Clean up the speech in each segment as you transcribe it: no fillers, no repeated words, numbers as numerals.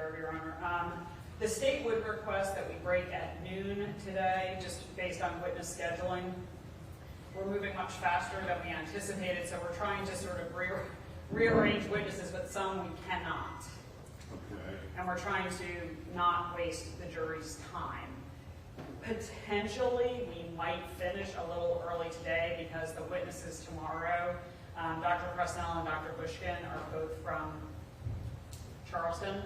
of, Your Honor. The state would request that we break at noon today, just based on witness scheduling. We're moving much faster than we anticipated, so we're trying to sort of rearrange witnesses, but some we cannot. Okay. And we're trying to not waste the jury's time. Potentially, we might finish a little early today because the witnesses tomorrow, Dr. Presnell and Dr. Bushkin, are both from Charleston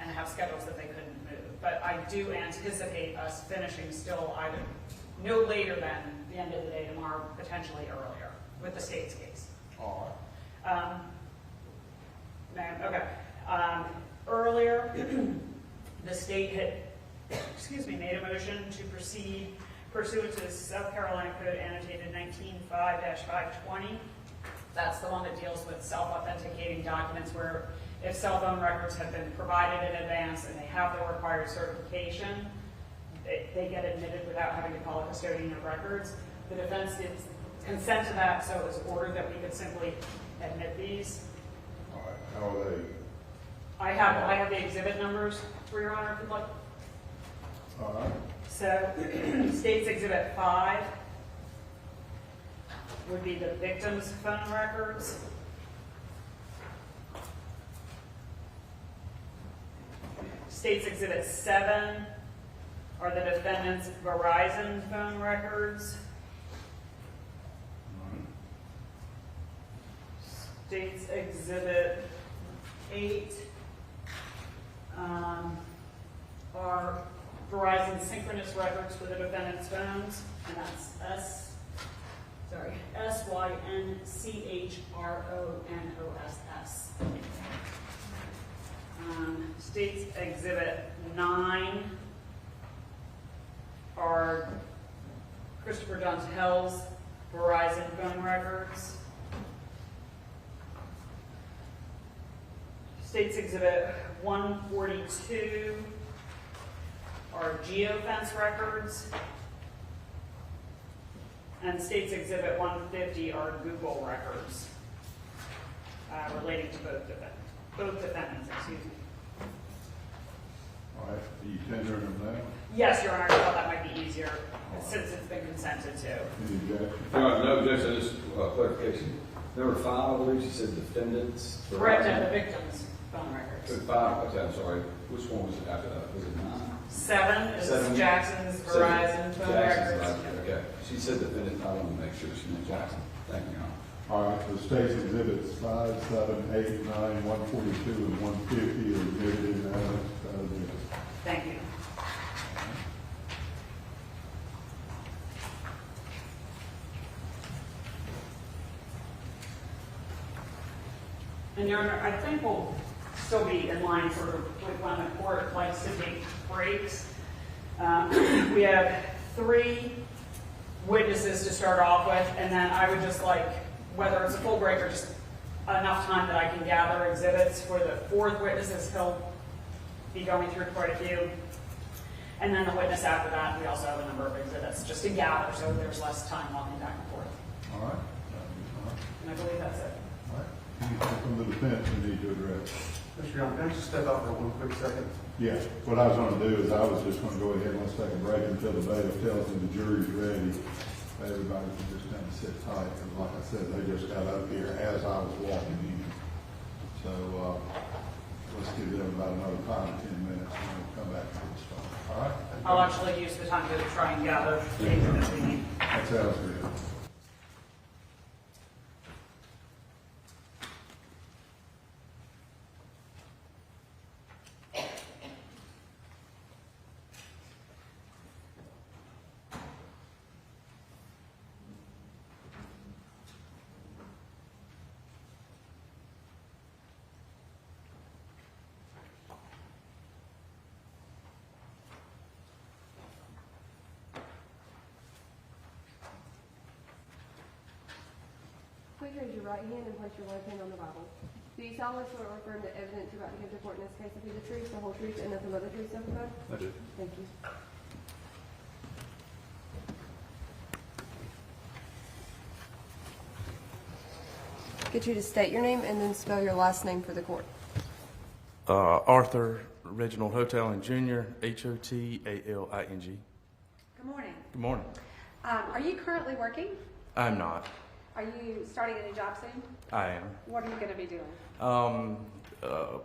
and have schedules that they couldn't move. But I do anticipate us finishing still either no later than the end of the day tomorrow, potentially earlier, with the state's case. All right. Earlier, the state had, made a motion to proceed pursuant to South Carolina Code annotated 19.5-520. That's the one that deals with self-authenticating documents where if cell phone records have been provided in advance and they have the required certification, they get admitted without having to call a custodian of records. The defense did consent to that, so it was ordered that we could simply admit these. All right. How are they? I have the exhibit numbers for Your Honor, if you'd like. All right. So, State's Exhibit 5 would be the victim's phone records. State's Exhibit 7 are the defendant's Verizon phone records. All right. State's Exhibit 8 are Verizon synchronous records for the defendant's phones, and that's SYNCHRONOSS. State's Exhibit 9 are Christopher Duntell's Verizon phone records. State's Exhibit 142 are geofence records. And State's Exhibit 150 are Google records relating to both defendants, excuse me. All right. Are you tendering them now? Yes, Your Honor, I thought that might be easier since it's been consented to. Any objection? No objection, just clarification. Number 5, I believe she said defendants. Correct, and the victim's phone records. So 5, okay, I'm sorry. Which one was it after that? Was it 9? 7 is 7. Jackson's Verizon phone Jackson's records. Verizon, okay. She said defendant, I want to make sure she meant Jackson. Thank you, Your Honor. All right. The state's exhibits 5, 7, 8, 9, 142, and 150 are admitted in evidence. Thank you. And Your Honor, I think we'll still be in line sort of with when the court likes to take breaks. We have 3 witnesses to start off with, and then I would just like, whether it's a full break or just enough time that I can gather exhibits for the 4th witness, as he'll be going through quite a few. And then the witness after that, we also have a number of exhibits just to gather, so there's less time walking back and forth. All right. And I believe that's it. All right. Anything from the defense you need to address? Mr. Young, can I just step out for one quick second? Yeah. What I was going to do is I was just going to go ahead and let's take a break until the bailiff tells them the jury's ready. Everybody can just kind of sit tight, because like I said, they just got up here as I was walking in. So let's give them about another 5 or 10 minutes, and then we'll come back to this stuff. All right? I'll actually use the time to try and gather the exhibits we need. That sounds good. Please raise your right hand and place your left hand on the Bible. Do you solemnly swear or affirm that evidence you're about to give to court in this case will be the truth, the whole truth, and nothing but the truth, so help you God? I do. Thank you. Get you to state your name and then spell your last name for the court. Arthur Reginald Hotaling Jr., Hotaling. Good morning. Good morning. Are you currently working? I'm not. Are you starting a new job soon? I am. What are you going to be doing?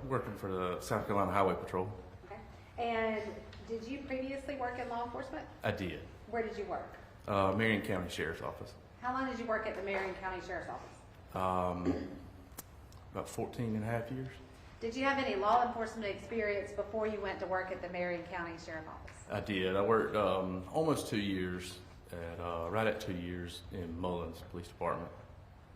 Working for the South Carolina Highway Patrol. Okay. And did you previously work in law enforcement? I did. Where did you work? Marion County Sheriff's Office. How long did you work at the Meagan County Sheriff's Office? About 14 and a half years. Did you have any law enforcement experience before you went to work at the Meagan County Sheriff's Office? I did. I worked almost 2 years, right at 2 years in Mullins Police Department.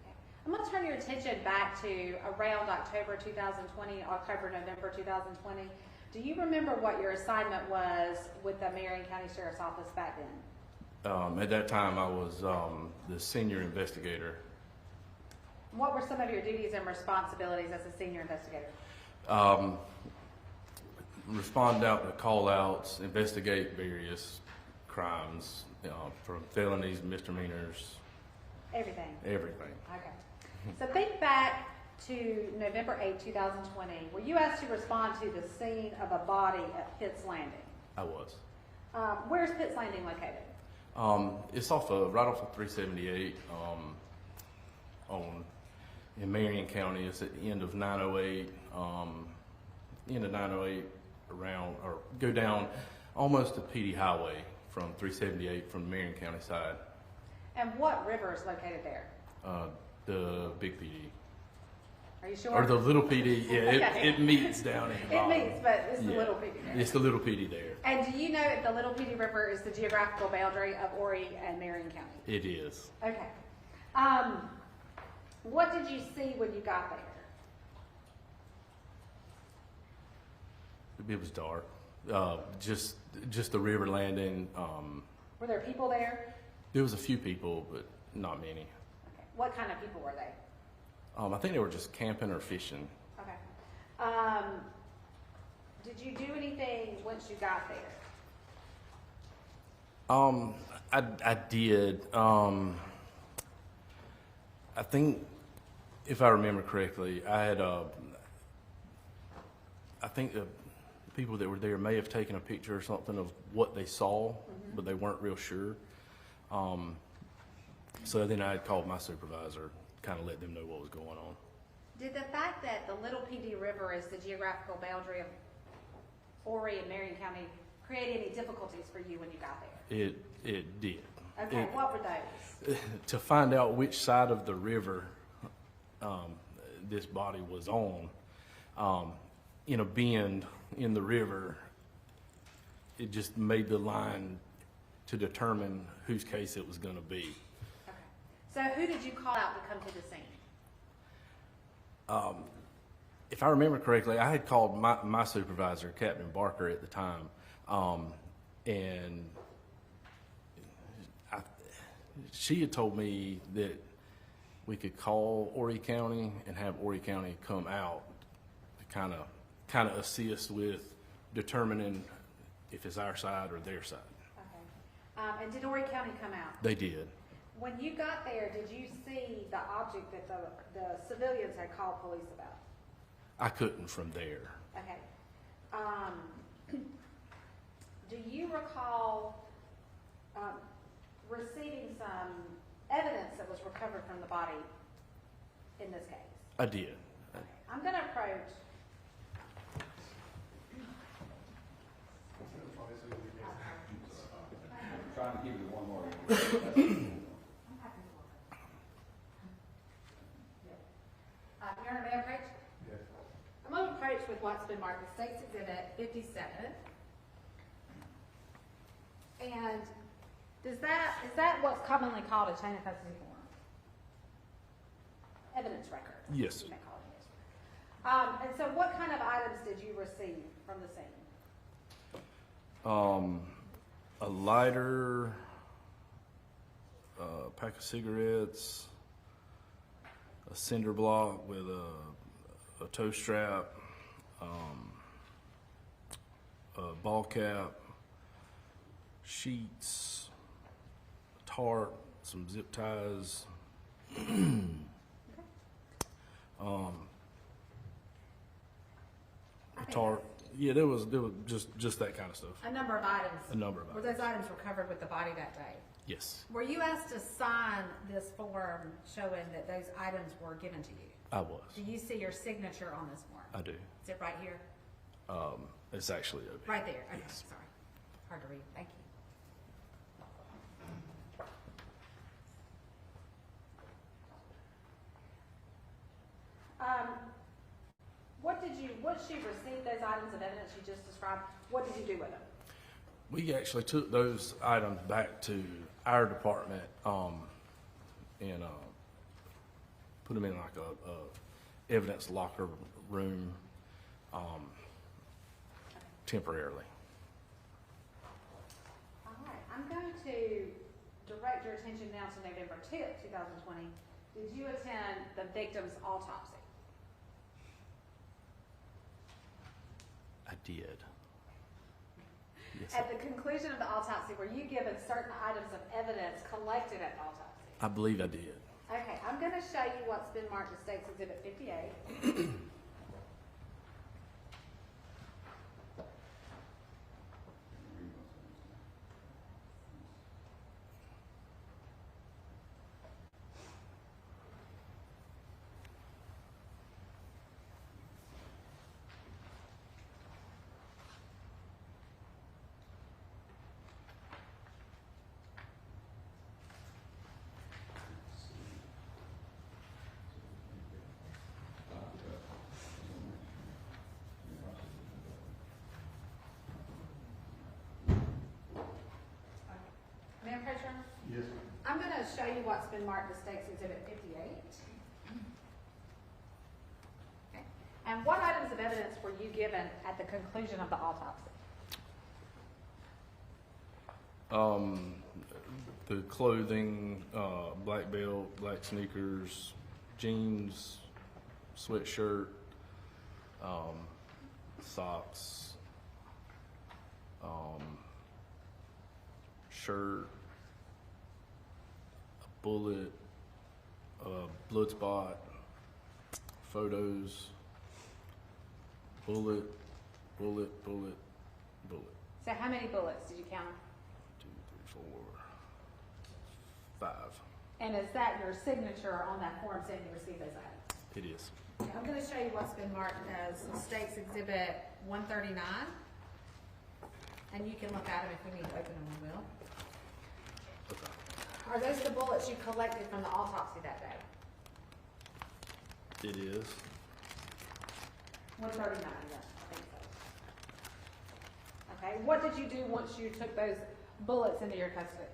Okay. I'm going to turn your attention back to around October 2020, November 2020. Do you remember what your assignment was with the Meagan County Sheriff's Office back then? At that time, I was the Senior Investigator. What were some of your duties and responsibilities as a senior investigator? Respond out to call-outs, investigate various crimes, from felonies, misdemeanors, Everything. everything. Okay. So think back to November 8, 2020. Were you asked to respond to the scene of a body at Pitt's Landing? I was. Where's Pitt's Landing located? It's right off of 378 in Marion County. It's at the end of 908, around, or go down almost to PD Highway from 378 from the Marion County side. And what river is located there? The big PD. Are you sure? Or the little PD, yeah, Okay. it meets down in the It bottom. meets, but it's the Yeah. little PD there. It's the little PD there. And do you know if the Little PD River is the geographical boundary of Horry and Marion County? It is. Okay. What did you see when you got there? It was dark. Just the river landing. Were there people there? There was a few people, but not many. Okay. What kind of people were they? I think they were just camping or fishing. Okay. Did you do anything once you got there? I did. I think, if I remember correctly, I think the people that were there may have taken a picture or something of what they saw, but they weren't real sure. So then I had called my supervisor, kind of let them know what was going on. Did the fact that the Little PD River is the geographical boundary of Horry and Marion County create any difficulties for you when you got there? It did. Okay, what were those? To find out which side of the river this body was on, in a bend in the river, it just made the line to determine whose case it was going to be. Okay. So who did you call out to come to the scene? If I remember correctly, I had called my supervisor, Captain Barker, at the time, and she had told me that we could call Horry County and have Horry County come out to kind of assist with determining if it's our side or their side. Okay. And did Horry County come out? They did. When you got there, did you see the object that the civilians had called police about? I couldn't from there. Okay. Do you recall receiving some evidence that was recovered from the body in this case? I did. Okay. I'm going to approach. I'm trying to give you one more. Your Honor, may I approach? Yes. I'm going to approach with what's been marked as State's Exhibit 57. And is that what's commonly called a chain of custody form? Evidence record. Yes. You may call it yes. And so what kind of items did you receive from the scene? A lighter, a pack of cigarettes, a cinder block with a toe strap, a ball cap, sheets, a tarp, some zip ties, a tarp, Yeah, there was just that kind of stuff. A number of items. A number of Were those items recovered with the body that day? Yes, Were you asked to sign this form showing that those items were given to you? I was. Do you see your signature on this form? I do. Is it right here? It's actually over here. Right there? Okay, Yes. sorry. Hard to read. Thank you. Once you received those items of evidence you just described, what did you do with them? We actually took those items back to our department, and put them in like a evidence locker room, temporarily. All right, I'm going to direct your attention now to November 10th, 2020. Did you attend the victim's autopsy? I did. Yes, At the conclusion of the autopsy, were you given certain items of evidence collected at the autopsy? I believe I did. Okay, I'm going to show you what's been marked as State's Exhibit 58. Madam Treasurer? Yes. I'm going to show you what's been marked as State's Exhibit 58. Okay. And what items of evidence were you given at the conclusion of the autopsy? The clothing, black belt, black sneakers, jeans, sweatshirt, socks, shirt, a bullet, a blood spot, photos, bullet. So how many bullets did you count? 2, 3, 4, 5. And is that your signature on that form saying you received those items? It is. Okay, I'm going to show you what's been marked as State's Exhibit 139. And you can look at them if we need to open them, we will. Okay. Are those the bullets you collected from the autopsy that day? It is. 139, yes, I think so. Okay, what did you do once you took those bullets into your custody?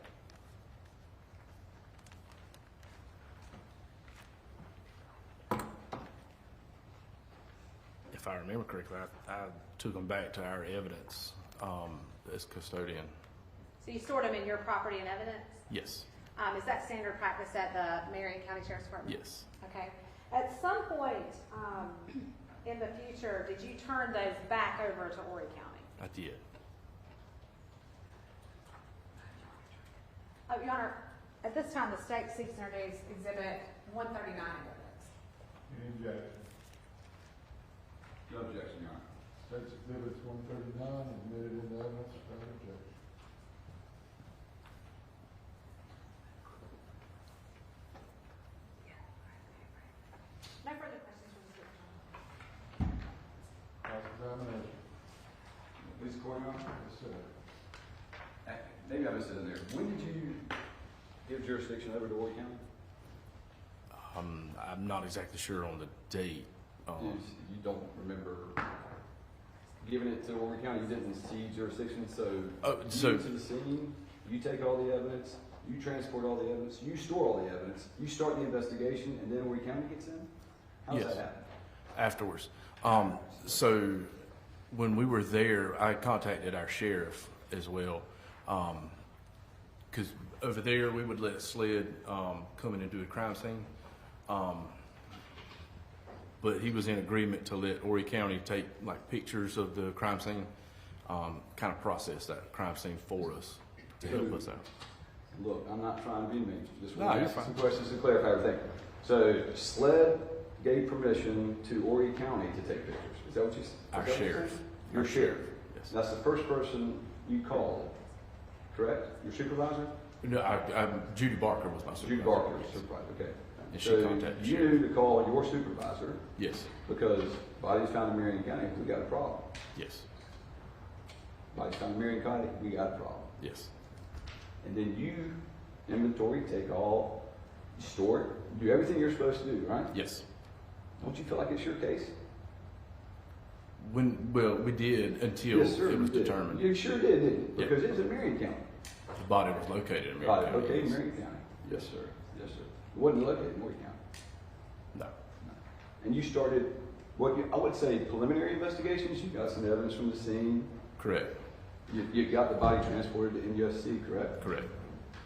If I remember correctly, I took them back to our evidence as custodian. So you stored them in your property and evidence? Yes. Is that standard practice at the Marion County Sheriff's Department? Yes. Okay. At some point in the future, did you turn those back over to Horry County? I did. Your Honor, at this time, the state seeks to introduce Exhibit 139 evidence. Any objection? No objection, Your Honor. State's Exhibits 139, admitted into evidence without objection. No further questions from the witness. Cross-examination. Please, Court, Your Honor. Yes, sir. Maybe I missed it in there. When did you give jurisdiction over to Horry County? I'm not exactly sure on the date. You don't remember giving it to Horry County? You didn't see jurisdiction, so so- you get to the scene, you take all the evidence, you transport all the evidence, you store all the evidence, you start the investigation, and then Horry County gets in? How does Yes. that happen? Afterwards. So when we were there, I contacted our sheriff as well. Because over there, we would let SLED come in and do a crime scene. But he was in agreement to let Horry County take like pictures of the crime scene, kind of process that crime scene for us to help us out. Look, I'm not trying to be mean, just No, want to you're ask some fine. questions to clarify everything. So SLED gave permission to Horry County to take pictures, is that what you said? Our sheriff. Your sheriff. Yes. That's the first person you called, correct? Your supervisor? No, Judy Barker was my supervisor. Judy Barker, Yes. supervisor, okay. And she So contacted the you sheriff. knew to call your supervisor Yes, because bodies found in Marion County, we got a problem. yes, Bodies found in Marion County, we got a problem. yes, And then you inventory, take all, store it, do everything you're supposed to do, right? yes. Don't you feel like it's your case? Well, we did until Yes, sir, it was you did. determined You sure did, didn't you? Yeah. Because it was in Marion County. the body was located in Marion Right, County. okay, yes. Marion County. Yes, sir. Yes, sir. It wasn't located in Marion County. No, And you started, I would say preliminary investigations, you got some evidence from the scene, correct, you got the body transported to NUSC, correct? correct,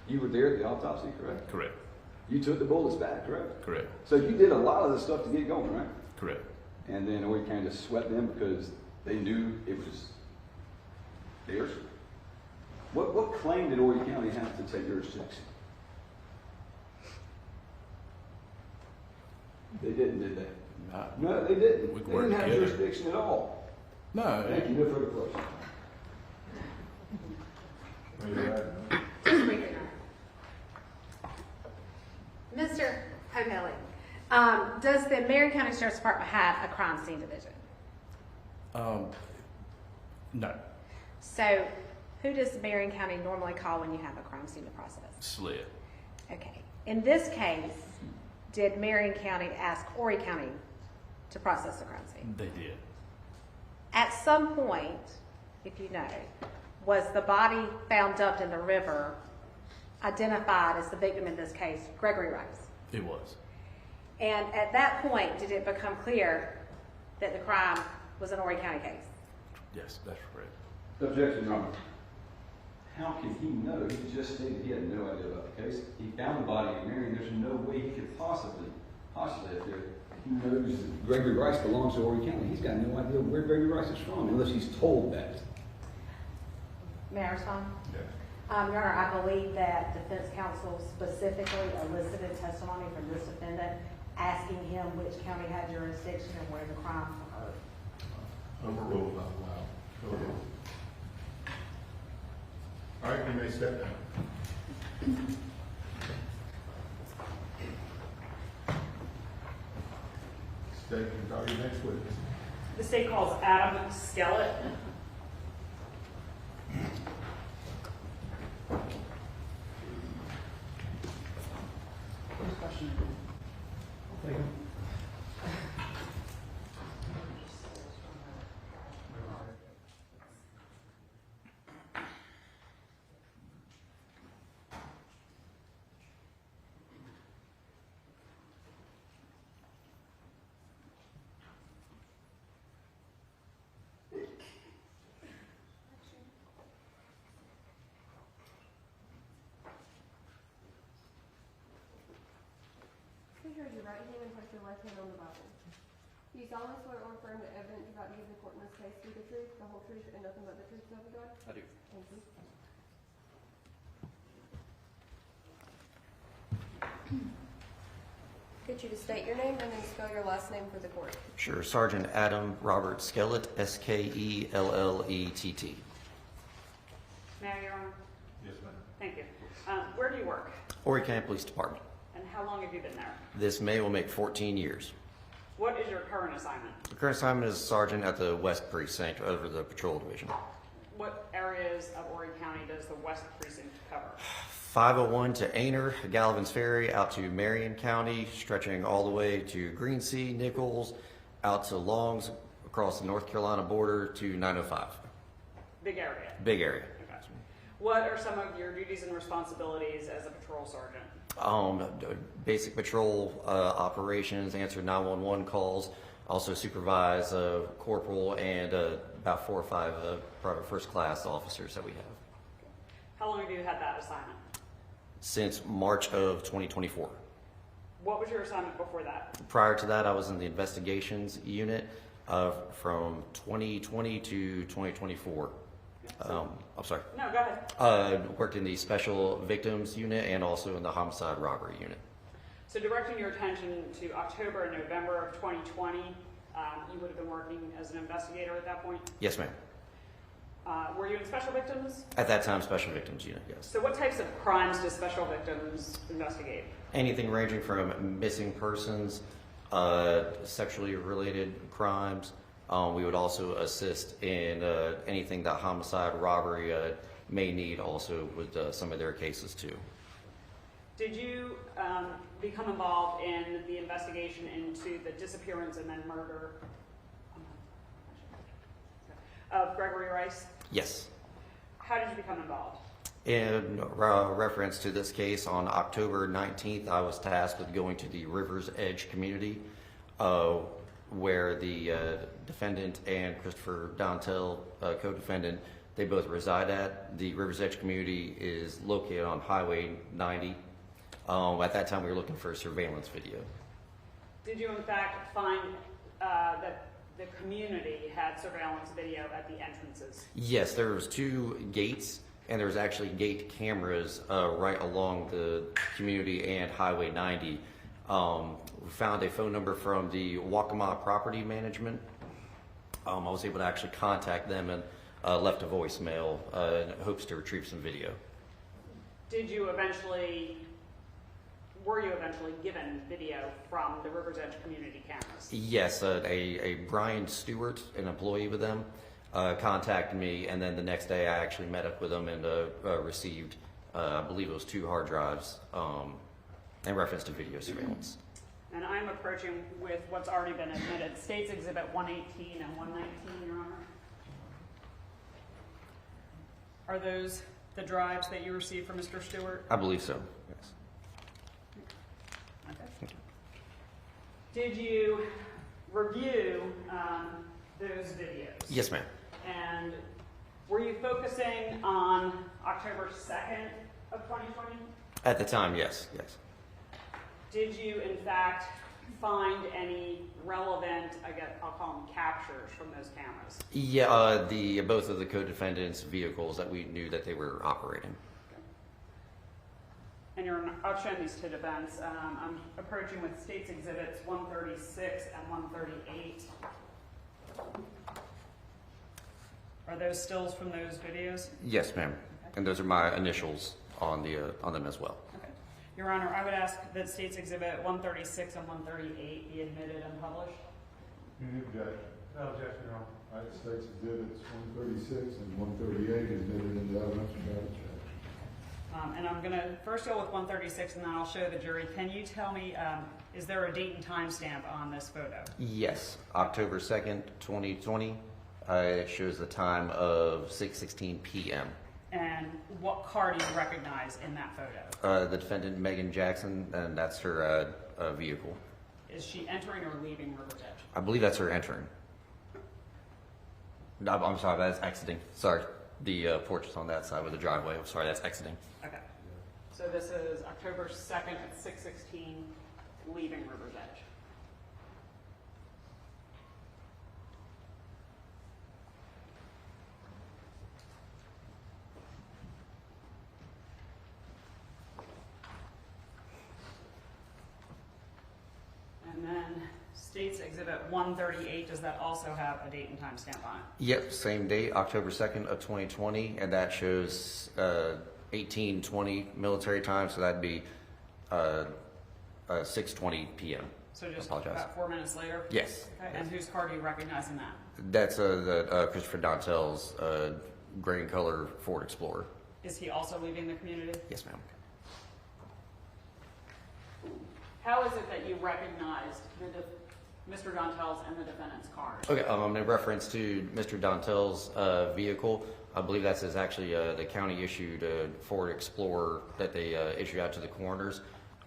You were there at the autopsy, correct? correct, You took the bullets back, correct? correct, So you did a lot of the stuff to get going, right? correct. And then we kind of swept them because they knew it was theirs. What claim did Horry County have to take jurisdiction? They didn't, did they? No, they didn't. We They worked didn't have together. jurisdiction at all. No, Thank you, no further questions. Mr. Hotaling, does the Marion County Sheriff's Department have a crime scene division? no, So who does Marion County normally call when you have a crime scene to process? slid. Okay. In this case, did Marion County ask Horry County to process the crime scene? They did. At some point, if you know, was the body found dumped in the river identified as the victim in this case, Gregory Rice? It was. And at that point, did it become clear that the crime was an Horry County case? Yes, that's correct. Objection, Your Honor. How can he know? He just stated he had no idea about the case. He found the body in Marion. There's no way he could possibly, if he knows Gregory Rice belongs to Horry County. He's got no idea where Gregory Rice is from unless he's told that. May I respond? Yes. Your Honor, I believe that defense counsel specifically elicited testimony from this defendant asking him which county had jurisdiction and where the crime occurred. Overruled, not allowed. Go ahead. All right, you may step down. State and call your next witness. The state calls Adam Skellet. Please raise your right hand and place your left hand on the Bible. Do you solemnly swear or affirm the evidence you're about to give the court in this case be the truth, the whole truth, and nothing but the truth, so help you God? I do. Thank you. Get you to state your name and then spell your last name for the court. Sure. Sergeant Adam Robert Skellet, Skelett. May I, Your Honor? Yes, ma'am. Thank you. Where do you work? Horry County Police Department. And how long have you been there? This May will make 14 years. What is your current assignment? The current assignment is sergeant at the West Precinct over the Patrol Division. What areas of Horry County does the West Precinct cover? 501 to Aner, Gallivan's Ferry, out to Marion County, stretching all the way to Greensea, Nichols, out to Longs, across the North Carolina border to 905. Big area. Big area. Okay. What are some of your duties and responsibilities as a patrol sergeant? Basic patrol operations, answer 911 calls, also supervise corporal and about 4 or 5 private first class officers that we have. How long have you had that assignment? Since March of 2024. What was your assignment before that? Prior to that, I was in the investigations unit from 2020 to 2024. I'm sorry. No, go ahead. Worked in the special victims unit and also in the homicide robbery unit. So directing your attention to October and November of 2020, You would have been working as an investigator at that point. Yes, ma'am. Were you in special victims? At that time, special victims unit, yes. So what types of crimes do special victims investigate? Anything ranging from missing persons, sexually related crimes. We would also assist in anything that homicide, robbery may need, also with some of their cases too. Did you become involved in the investigation into the disappearance and then murder of Gregory Rice? Yes. How did you become involved? In reference to this case, on October 19th, I was tasked with going to the River's Edge community, where the defendant and Christopher Dontel, co-defendant, they both reside at. The River's Edge community is located on Highway 90. At that time, we were looking for a surveillance video. Did you in fact find that the community had surveillance video at the entrances? Yes, there was 2 gates, and there was actually gate cameras right along the community and Highway 90. We found a phone number from the Waccamaw Property Management. I was able to actually contact them and left a voicemail in hopes to retrieve some video. Were you eventually given video from the River's Edge community cameras? Yes, a Brian Stewart, an employee with them, contacted me, and then the next day I actually met up with them and received, I believe it was 2 hard drives in reference to video surveillance. And I'm approaching with what's already been admitted, States Exhibit 118 and 119, Your Honor. Are those the drives that you received from Mr. Stewart? I believe so, yes. Okay. Did you review those videos? Yes, ma'am. And were you focusing on October 2nd of 2020? At the time, yes, yes. Did you, in fact, find any relevant, I'll call them captures from those cameras? Yeah, both of the co-defendants' vehicles that we knew that they were operating. And I've shown these to defense. I'm approaching with States Exhibits 136 and 138. Are those stills from those videos? Yes, ma'am. Okay. And those are my initials on them as well. Okay. Your Honor, I would ask that States Exhibit 136 and 138 be admitted and published. Any objection? No objection, Your Honor. All right, States Exhibits 136 and 138 is admitted into evidence without objection. And I'm going to first go with 136 and then I'll show the jury. Can you tell me, is there a date and time stamp on this photo? Yes, October 2nd, 2020. It shows the time of 6:16 p.m. And what car do you recognize in that photo? The defendant, Meagan Jackson, and that's her vehicle. Is she entering or leaving River's Edge? I believe that's her entering. No, I'm sorry, that's exiting. Sorry, the porch is on that side with the driveway. I'm sorry, that's exiting. Okay. So this is October 2nd at 6:16, leaving River's Edge. And then States Exhibit 138, does that also have a date and time stamp on it? Yep, same date, October 2nd of 2020, and that shows 18:20 military time, so that'd be 6:20 p.m. So just Apologize. about 4 minutes later? Yes. Okay, and whose car do you recognize in that? That's the Christopher Dontel's gray and color Ford Explorer. Is he also leaving the community? Yes, ma'am. How is it that you recognized Mr. Dontel's and the defendant's cars? Okay, in reference to Mr. Dontel's vehicle, I believe that's actually the county-issued Ford Explorer that they issued out to the coroners.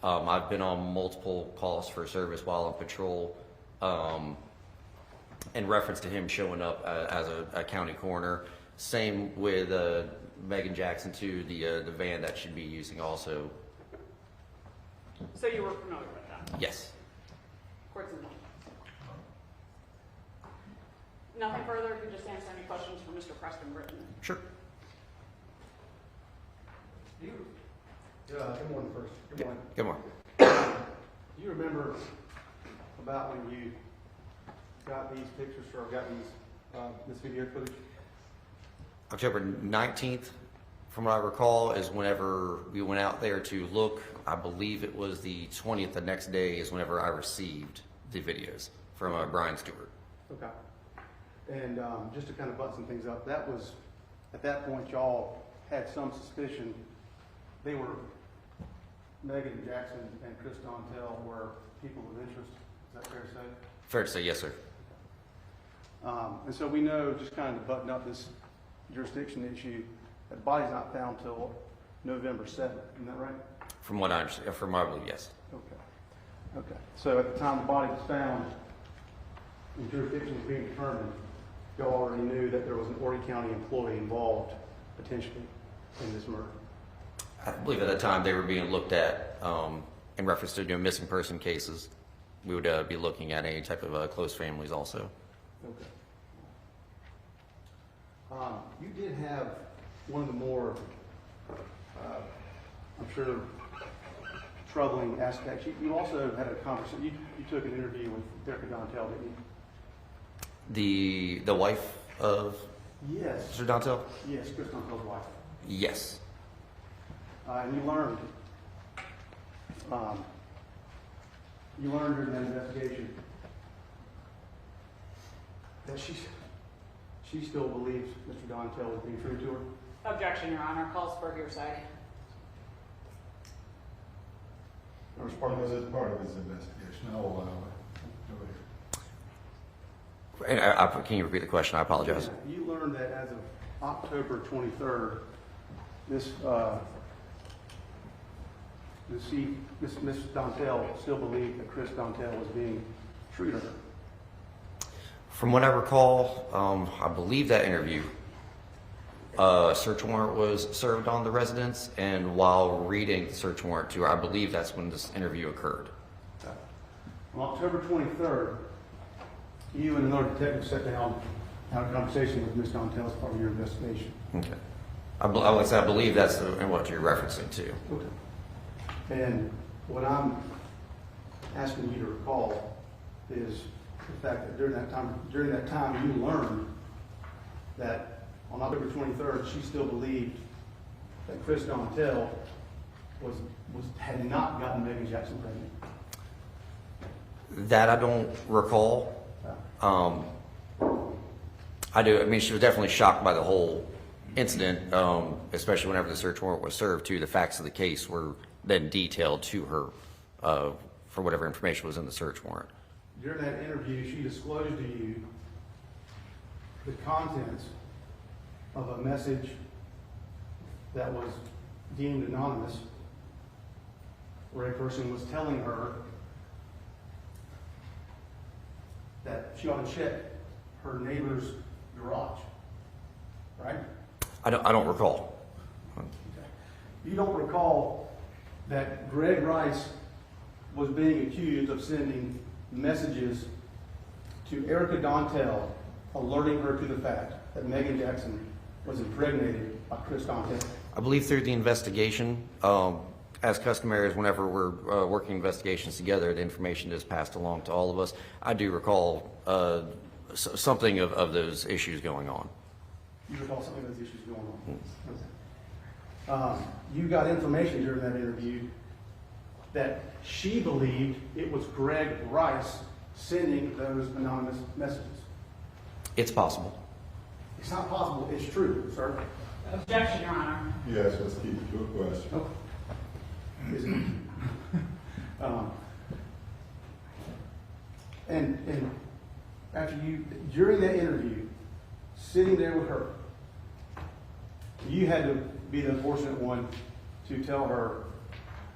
I've been on multiple calls for service while on patrol in reference to him showing up as a county coroner. Same with Meagan Jackson, too, the van that she'd be using also. So you were familiar with that? Yes. Court's in order. Nothing further, if you just answer any questions for Mr. Preston Britton. Sure. Good morning first. Good morning. Good morning. Do you remember about when you got these pictures or got these, this video footage? October 19th, from what I recall, is whenever we went out there to look. I believe it was the 20th, the next day, is whenever I received the videos from Brian Stewart. Okay. And just to kind of button some things up, that was, at that point, y'all had some suspicion they were, Meagan Jackson and Chris Dontel were people of interest. Is that fair to say? Fair to say, yes, sir. And so we know, just kind of to button up this jurisdiction issue, that the body's not found till November 7th. Isn't that right? From what I understand, from what I believe, yes. Okay. Okay. So at the time the body was found, and jurisdiction was being determined, y'all already knew that there was an Horry County employee involved, potentially, in this murder. I believe at the time they were being looked at in reference to missing person cases. We would be looking at any type of close families also. Okay. You did have one of the more, I'm sure, troubling aspects. You also had a conversation. You took an interview with Erica Dontel, didn't you? The wife of Yes. Mr. Dontel? Yes, Chris Dontel's wife. Yes. And you learned during that investigation that she still believes Mr. Dontel was being true to her. Objection, Your Honor. Calls for hearsay. That was part of his investigation. I'll allow it. Go ahead. And can you repeat the question? I apologize. Yeah, you learned that as of October 23rd, Miss Dontel still believed that Chris Dontel was being true to her. From what I recall, I believe that interview, a search warrant was served on the residence, and while reading the search warrant to her, I believe that's when this interview occurred. On October 23rd, you and another detective sat down, had a conversation with Miss Dontel as part of your investigation. Okay. I believe that's what you're referencing to. Okay. And what I'm asking you to recall is the fact that during that time you learned that on October 23rd, she still believed that Chris Dontel had not gotten Meagan Jackson pregnant. That I don't recall. I do. I mean, she was definitely shocked by the whole incident, especially whenever the search warrant was served too. The facts of the case were then detailed to her for whatever information was in the search warrant. During that interview, she disclosed to you the contents of a message that was deemed anonymous, where a person was telling her that she ought to check her neighbor's garage, right? I don't recall. Okay. You don't recall that Greg Rice was being accused of sending messages to Erica Dontel, alerting her to the fact that Meagan Jackson was impregnated by Chris Dontel. I believe through the investigation, as customary is whenever we're working investigations together, the information is passed along to all of us. I do recall something of those issues going on. You recall something of those issues going on? Okay. You got information during that interview that she believed it was Greg Rice sending those anonymous messages. It's possible. It's not possible, it's true, sir. Objection, Your Honor. Yes, let's keep it to a question. Okay. Is it? And after during that interview, sitting there with her, you had to be the unfortunate one to tell her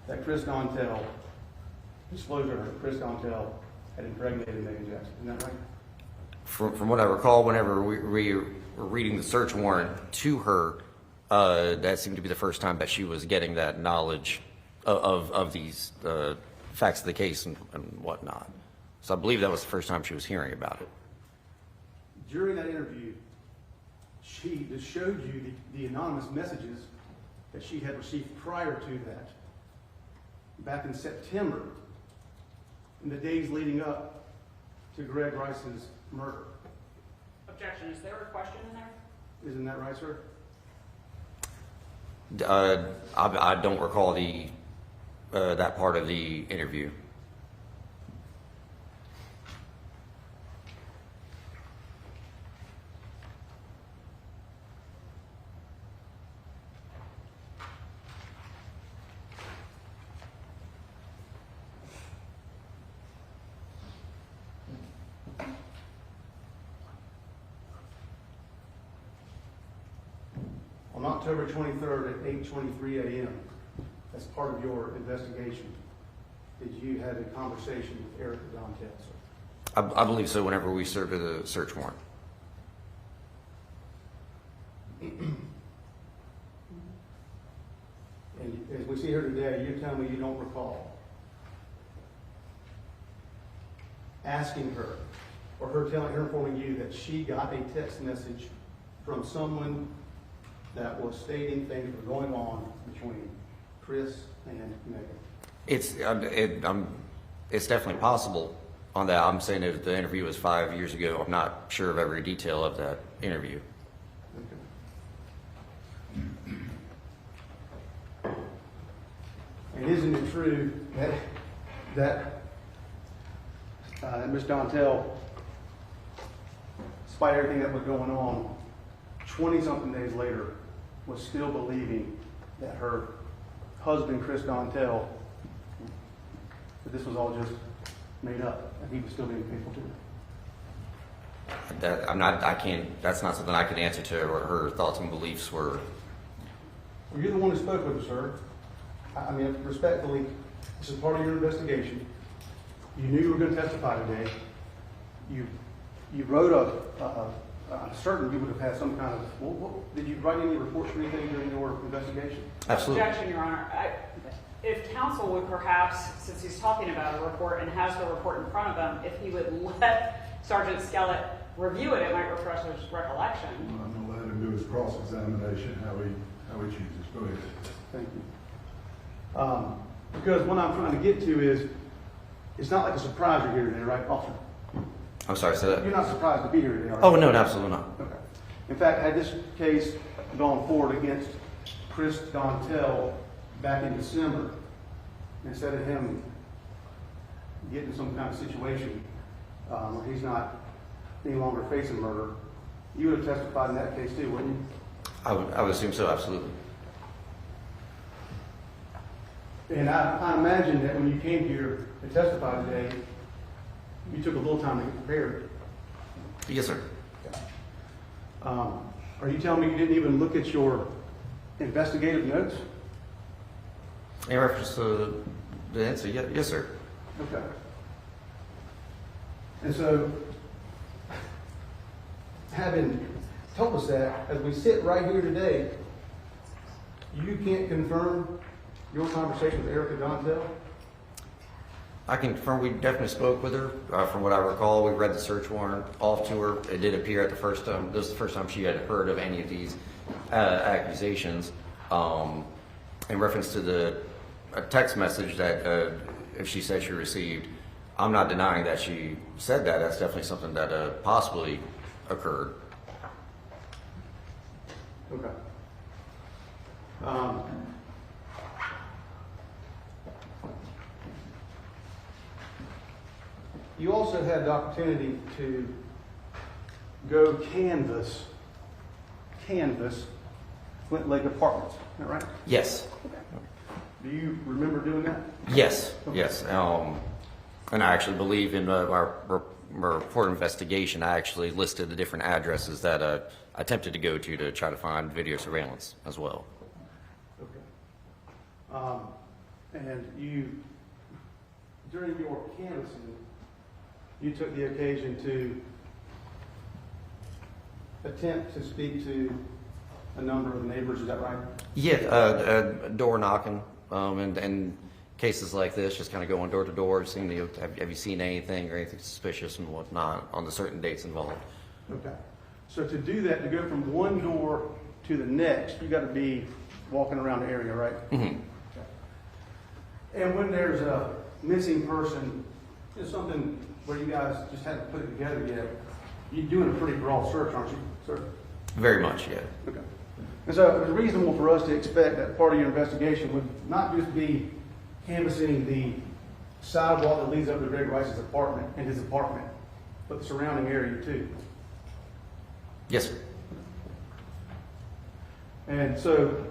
that Chris Dontel, disclosed to her that Chris Dontel had impregnated Meagan Jackson. Isn't that right? From what I recall, whenever we were reading the search warrant to her, that seemed to be the first time that she was getting that knowledge of these facts of the case and whatnot. So I believe that was the first time she was hearing about it. During that interview, she just showed you the anonymous messages that she had received prior to that. Back in September, in the days leading up to Greg Rice's murder. Objection, is there a question in there? Isn't that right, sir? I don't recall that part of the interview. On October 23rd at 8:23 a.m., as part of your investigation, did you have a conversation with Erica Dontel, sir? I believe so. Whenever we served the search warrant. And as we see here today, you tell me you don't recall asking her, or her informing you that she got a text message from someone that was stating things were going on between Chris and Meagan. It's definitely possible on that. I'm saying that the interview was 5 years ago. I'm not sure of every detail of that interview. Okay. And isn't it true that Ms. Dontel, despite everything that was going on, 20-something days later, was still believing that her husband, Chris Dontel, that this was all just made up, and he was still being faithful to her? That's not something I can answer to, or her thoughts and beliefs were. Well, you're the one who spoke with her, sir. I mean, respectfully, this is part of your investigation. You knew you were going to testify today. You wrote I'm certain you would have had some kind of, did you write any reports or anything during your investigation? Absolutely. Objection, Your Honor. If counsel would perhaps, since he's talking about a report and has the report in front of him, if he would let Sergeant Skellet review it, it might refresh his recollection. I'm going to let him do his cross-examination, how he chooses. Go ahead. Thank you. Because what I'm trying to get to is, it's not like a surprise you're here today, right, officer? I'm sorry, say that. You're not surprised to be here today, are you? Oh, no, absolutely not. Okay. In fact, had this case gone forward against Chris Dontel back in December, instead of him getting some kind of situation where he's not any longer facing murder, you would have testified in that case too, wouldn't you? I would assume so, absolutely. And I imagine that when you came here to testify today, you took a little time to get prepared. Yes, sir. Are you telling me you didn't even look at your investigative notes? In reference to the answer, yes, sir. Okay. And so, having told us that, as we sit right here today, you can't confirm your conversation with Erica Dontel? I can confirm we definitely spoke with her. From what I recall, we read the search warrant off to her. It did appear at the first time, this is the first time she had heard of any of these accusations. In reference to a text message that if she said she received, I'm not denying that she said that. That's definitely something that possibly occurred. Okay. You also had the opportunity to go canvas Flint Lake Apartments, is that right? Yes. Do you remember doing that? Yes. Okay. Yes. And I actually believe in our report investigation, I actually listed the different addresses that I attempted to go to try to find video surveillance as well. Okay. And you, during your canvassing, you took the occasion to attempt to speak to a number of neighbors, is that right? Yeah, door knocking, and cases like this, just kind of going door to door, seeing have you seen anything or anything suspicious and whatnot on the certain dates involved. Okay. So to do that, to go from one door to the next, you got to be walking around the area, right? Mm-hmm. Okay. And when there's a missing person, it's something where you guys just haven't put it together yet. You're doing a pretty broad search, aren't you, sir? Very much, yeah. Okay. And so it was reasonable for us to expect that part of your investigation would not just be canvassing the sidewalk that leads up to Gregory Rice's apartment and his apartment, but the surrounding area too. Yes, sir. And so,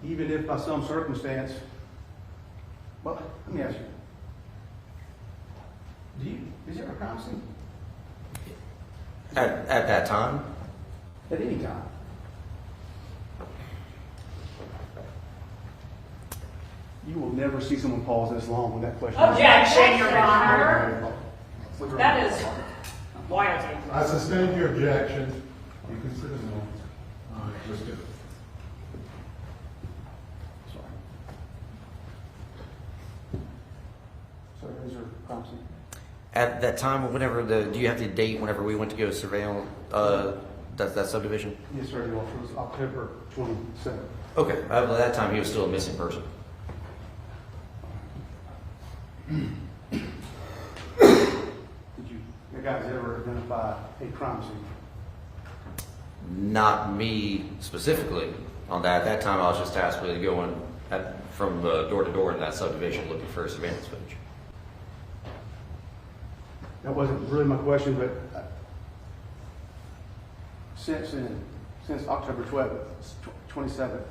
even if by some circumstance, well, let me ask you, is there a crime scene? At that time? At any time? You will never see someone pause this long when that question. Objection, Your Honor. That is wild. I suspend your objection. You can sit down. All right, let's do it. Sorry. So, is there a crime scene? At that time, whenever do you have the date whenever we went to go surveil that subdivision? Yes, sir, Your Honor. It was October 27th. Okay, at that time he was still a missing person. Did you guys ever identify a crime scene? Not me specifically on that. At that time, I was just tasked with going from door to door in that subdivision looking for surveillance footage. That wasn't really my question, but since October 27th,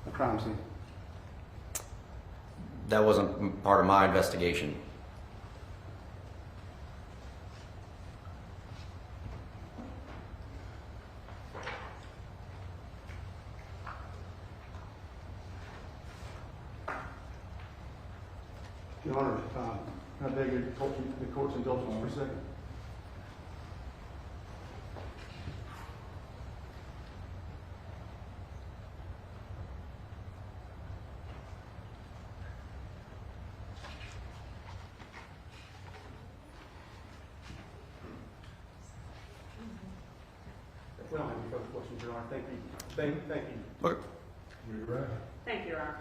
a crime scene. That wasn't part of my investigation. Your Honor, I beg the court's indulgence for a second. We don't have any further questions, Your Honor. Thank you. Thank you. Okay. You're right. Thank you, Your Honor.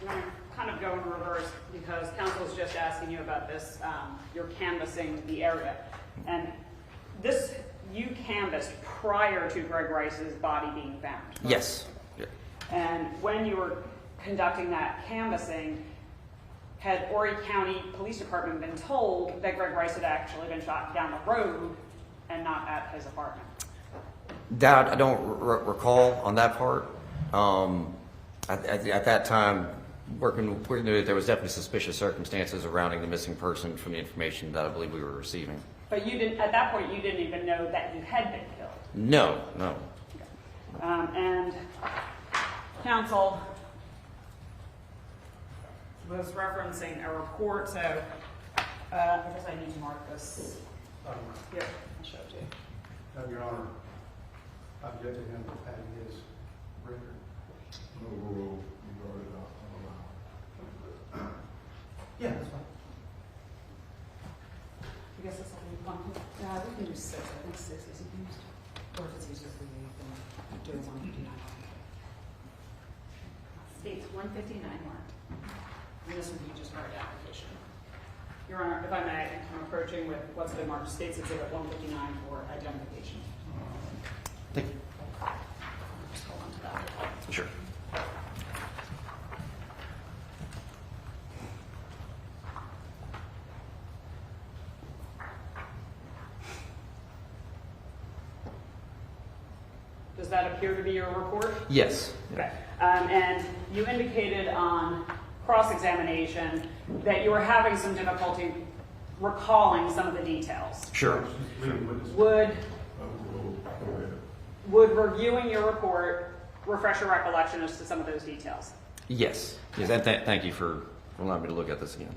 I'm going to kind of go in reverse because counsel is just asking you about this. You're canvassing the area. And this, you canvassed prior to Greg Rice's body being found. Right? Yes. Yeah. And when you were conducting that canvassing, had Horry County Police Department been told that Greg Rice had actually been shot down the road and not at his apartment? That I don't recall on that part. At that time, working with it, there was definitely suspicious circumstances surrounding the missing person from the information that I believe we were receiving. But you didn't, at that point, you didn't even know that you had been killed? No, no. And counsel was referencing a report, so I guess I need to mark this. Here, I'll show it to you. Your Honor, I object to him adding his record. No rule. You brought it up. Yeah, that's fine. I guess that's all we want. We can do 6. I think 6 isn't used. Or if it's easier for you, then do it on 59. States 159 marked. And this would be just part of the application. Your Honor, if I may, I'm approaching with what's been marked States Exhibit 159 for identification. Thank you. Just hold on to that. Sure. Does that appear to be your report? Yes. Okay. And you indicated on cross-examination that you were having some difficulty recalling some of the details. Sure. Would reviewing your report refresh your recollection as to some of those details? Yes. Yes. And thank you for allowing me to look at this again.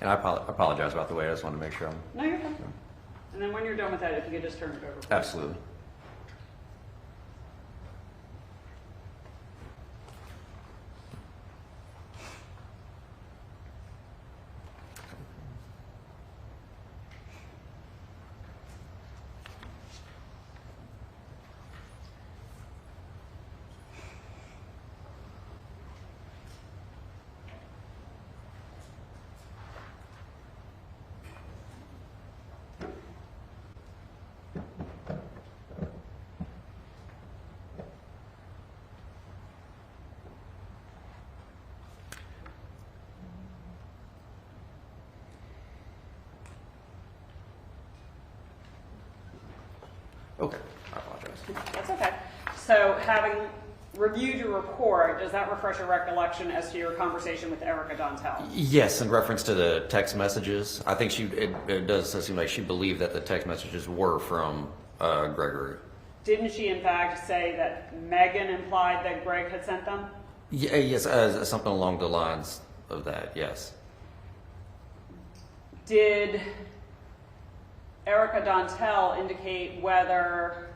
And I apologize about the way. I just wanted to make sure I'm No, you're fine. And then when you're done with that, if you could just turn it over. please. absolutely. Okay, I apologize. That's okay. So having reviewed your report, does that refresh your recollection as to your conversation with Erica Dontel? Yes, in reference to the text messages, I think it does seem like she believed that the text messages were from Gregory. Didn't she in fact say that Meagan implied that Greg had sent them? Yes, something along the lines of that, yes. Did Erica Dontel indicate whether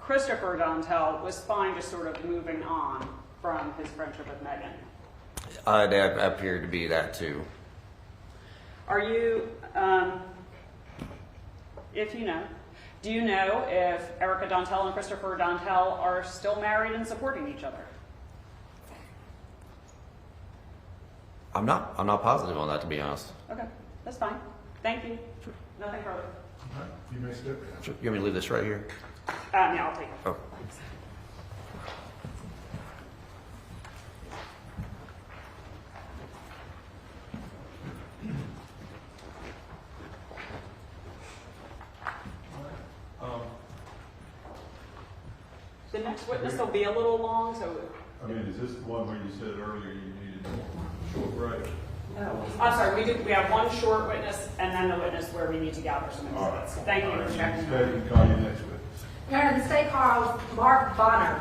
Christopher Dontel was fine just sort of moving on from his friendship with Meagan? That appeared to be that too. Are you, if you know, do you know if Erica Dontel and Christopher Dontel are still married and supporting each other? I'm not positive on that, to be honest. Okay, that's fine. Thank you. Nothing further. All right, you may step down. Sure. You want me to leave this right here? Yeah, I'll take it. Oh. Thanks. The next witness will be a little long, so. I mean, is this the one where you said earlier you needed a short break? I'm sorry, we have one short witness and then the witness where we need to gather some All right. insights. Thank you All right, for checking. Stay and call you next witness. Your Honor, the state calls Mark Bonner.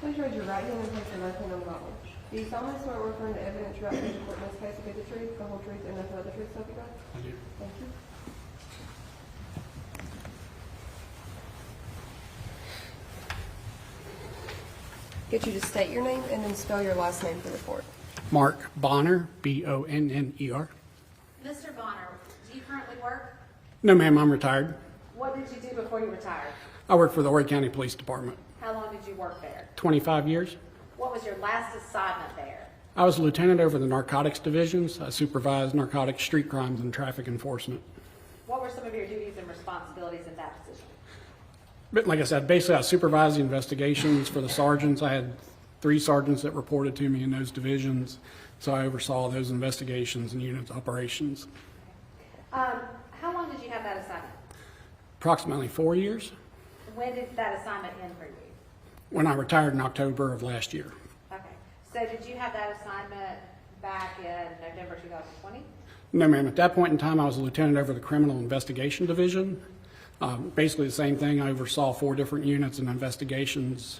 Please raise your right hand and place your left hand on the Bible. Do you solemnly swear or affirm the evidence you write in court in this case will be the truth, the whole truth, and nothing but the truth, so help you God? I do. Thank you. Get you to state your name and then spell your last name for the court. Mark Bonner, Bonner. Mr. Bonner, do you currently work? No, ma'am, I'm retired. What did you do before you retired? I work for the Horry County Police Department. How long did you work there? 25 years. What was your last assignment there? I was a lieutenant over the narcotics divisions. I supervised narcotics, street crimes, and traffic enforcement. What were some of your duties and responsibilities in that position? But like I said, basically I supervised the investigations for the sergeants. I had 3 sergeants that reported to me in those divisions, so I oversaw those investigations and unit operations. How long did you have that assignment? Approximately 4 years. When did that assignment end for you? When I retired in October of last year. Okay, so did you have that assignment back in November 2020? No, ma'am. At that point in time, I was a lieutenant over the Criminal Investigation Division. Basically the same thing. I oversaw 4 different units and investigations,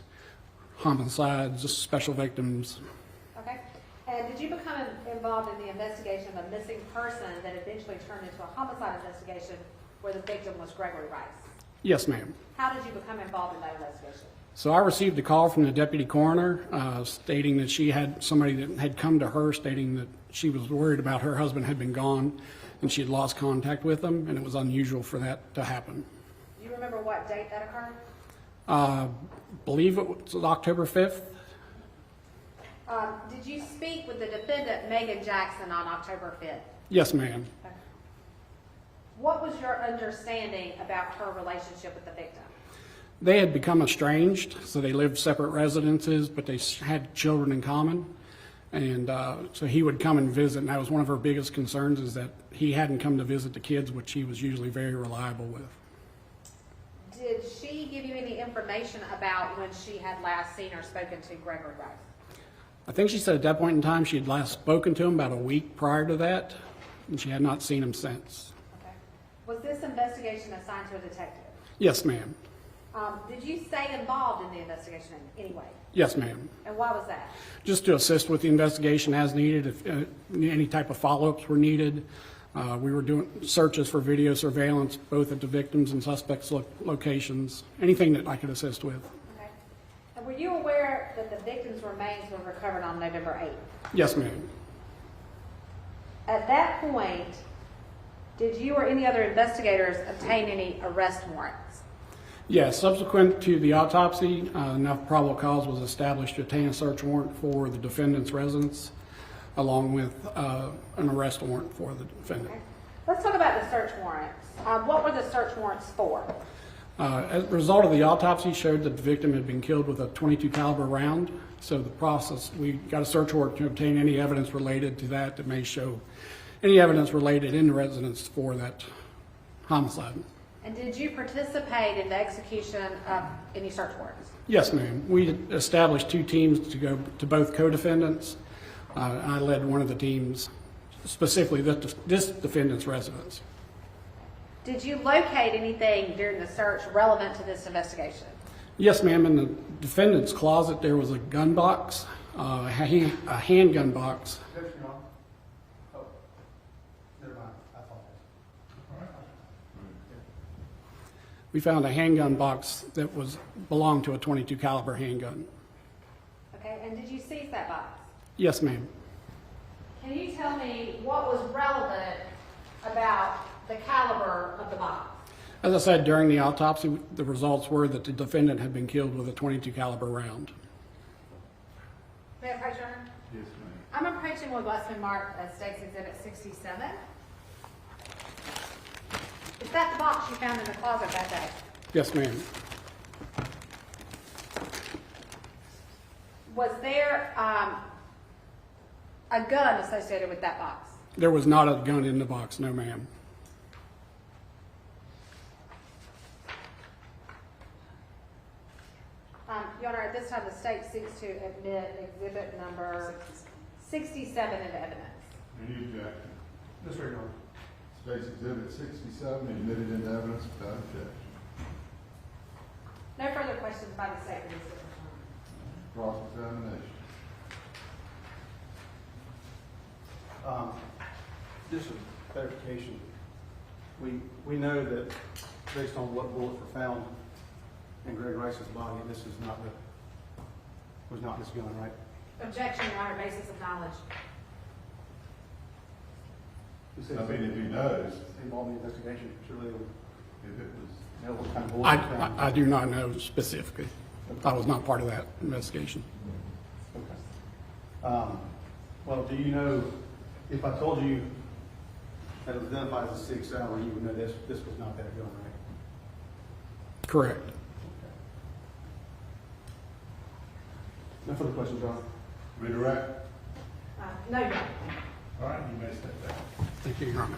homicides, special victims. Okay, and did you become involved in the investigation of a missing person that eventually turned into a homicide investigation where the victim was Gregory Rice? Yes, ma'am. How did you become involved in that investigation? So I received a call from the deputy coroner stating that she had somebody that had come to her stating that she was worried about her husband had been gone and she had lost contact with him, and it was unusual for that to happen. Do you remember what date that occurred? Believe it was October 5th. Did you speak with the defendant, Meagan Jackson, on October 5th? Yes, ma'am. Okay. What was your understanding about her relationship with the victim? They had become estranged, so they lived separate residences, but they had children in common. And so he would come and visit, and that was one of her biggest concerns, is that he hadn't come to visit the kids, which he was usually very reliable with. Did she give you any information about when she had last seen or spoken to Gregory Rice? I think she said at that point in time she had last spoken to him about a week prior to that, and she had not seen him since. Okay. Was this investigation assigned to a detective? Yes, ma'am. Did you stay involved in the investigation in any way? Yes, ma'am. And why was that? Just to assist with the investigation as needed, if any type of follow-ups were needed. We were doing searches for video surveillance, both at the victims' and suspects' locations, anything that I could assist with. Okay. And were you aware that the victim's remains were recovered on November 8th? Yes, ma'am. At that point, did you or any other investigators obtain any arrest warrants? Yes, subsequent to the autopsy, enough probable cause was established to obtain a search warrant for the defendant's residence, along with an arrest warrant for the defendant. Okay. Let's talk about the search warrants. What were the search warrants for? As a result of the autopsy showed that the victim had been killed with a .22 caliber round. So the process, we got a search warrant to obtain any evidence related to that that may show any evidence related in the residence for that homicide. And did you participate in the execution of any search warrants? Yes, ma'am. We established two teams to go to both co-defendants. I led one of the teams, specifically this defendant's residence. Did you locate anything during the search relevant to this investigation? Yes, ma'am. In the defendant's closet, there was a gun box, a handgun box. Oh, never mind. I apologize. We found a handgun box that belonged to a .22 caliber handgun. Okay, and did you seize that box? Yes, ma'am. Can you tell me what was relevant about the caliber of the box? As I said, during the autopsy, the results were that the defendant had been killed with a .22 caliber round. May I approach, Your Honor? Yes, ma'am. I'm approaching what's been marked as State's Exhibit 67. Is that the box you found in the closet that day? Yes, ma'am. Was there a gun associated with that box? There was not a gun in the box, no, ma'am. Your Honor, at this time, the state seeks to admit exhibit number 67 into evidence. Any objection? Yes, sir, Your Honor. State's Exhibit 67 admitted into evidence without objection. No further questions by the state. Cross-examination. Just a clarification. We know that based on what bullets were found in Greg Rice's body, this is was not his gun, right? Objection, Your Honor, basis of knowledge. I mean, if he knows, Involved in the investigation, surely they would if it was, know what kind of bullets were found. I do not know specifically. I was not part of that investigation. Okay. Well, do you know, if I told you that it was identified as a 6 hour, you would know this was not that gun, right? Correct. No further questions, Your Honor. redirect? No, Your Honor. All right, you may step down. Thank you, Your Honor.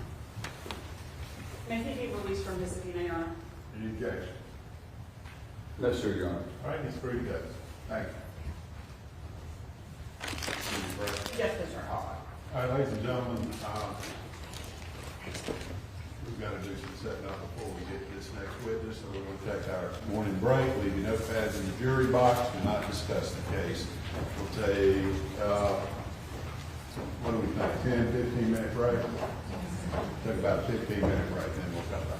May he be released from this subpoena, Your Honor? Any objection? No, sir, Your Honor. All right, he's free to go. Thank you. Yes, sir. All right, ladies and gentlemen, we've got to do some setting up before we get to this next witness, so we're going to take our morning break, leave your notepads in the jury box, do not discuss the case. We'll take, what do we think, 10, 15-minute break? Take about a 15-minute break, then we'll come back.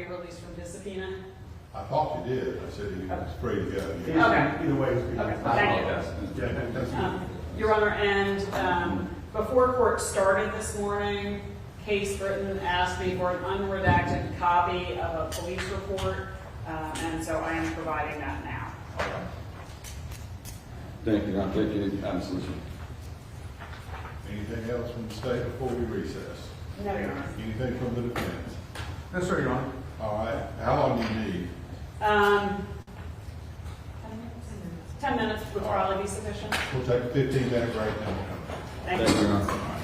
be released from his subpoena? I thought you did. I said he was free to go. Okay. Either way, it's good. Okay, thank you. Yeah, that's good. Your Honor, and before court started this morning, Case Britton asked me for an unredacted copy of a police report, and so I am providing that now. Thank you, I'll take any absolution. Anything else from the state before we recess? No, Your Honor. Anything from the defense? Yes, sir, Your Honor. All right, how long do you need? 10 minutes would probably be sufficient. We'll take a 15-minute break and then we'll come back. Thank you. Thank you, Your Honor. All right.